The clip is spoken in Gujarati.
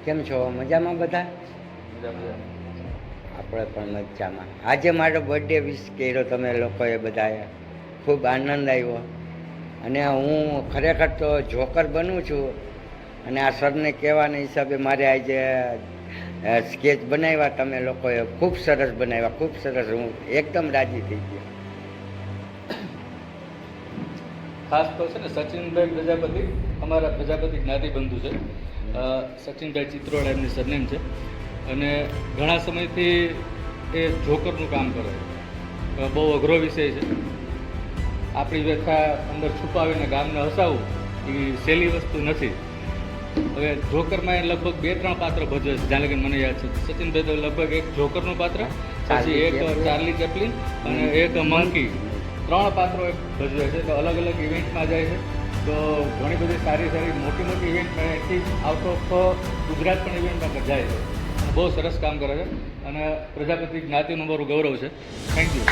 કેમ છો? મજામાં બધા? આપણે પણ મજામાં. આજે મારો બર્થડે વિશ કર્યો તમે લોકોએ બધાએ. ખૂબ આનંદ આવ્યો અને હું ખરેખર તો જોકર બનું છું અને આ સરને કહેવાના હિસાબે મારે આજે સ્કેચ બનાવ્યા તમે લોકોએ. ખૂબ સરસ બનાવ્યા, ખૂબ સરસ. હું એકદમ રાજી થઈ ગયો. ખાસ તો છે ને સચિનભાઈ પ્રજાપતિ, અમારા પ્રજાપતિ જ્ઞાતિબંધુ છે. સચિનભાઈ ચિત્રોડા એમની સરનેમ છે અને ઘણા સમયથી એ જોકરનું કામ કરે છે. બહુ અઘરો વિષય છે. આપણી વ્યથા અંદર છુપાવીને ગામને હસાવવું એ સહેલી વસ્તુ નથી. હવે જોકરમાં એ લગભગ 2-3 પાત્ર ભજવે છે, જ્યાં લગી મને યાદ છે. સચિનભાઈ તો લગભગ એક જોકરનું પાત્ર, પછી એક ચાર્લી ચેપ્લિન અને એક મંકી, 3 પાત્રો ભજવે છે. તો અલગ અલગ ઇવેન્ટમાં જાય છે. તો ઘણી બધી સારી સારી મોટી મોટી ઇવેન્ટમાં એથી આઉટ ઓફ ગુજરાત પણ ઇવેન્ટમાં જાય છે. બહુ સરસ કામ કરે છે અને પ્રજાપતિ જ્ઞાતિનું મારું ગૌરવ છે. Thank you.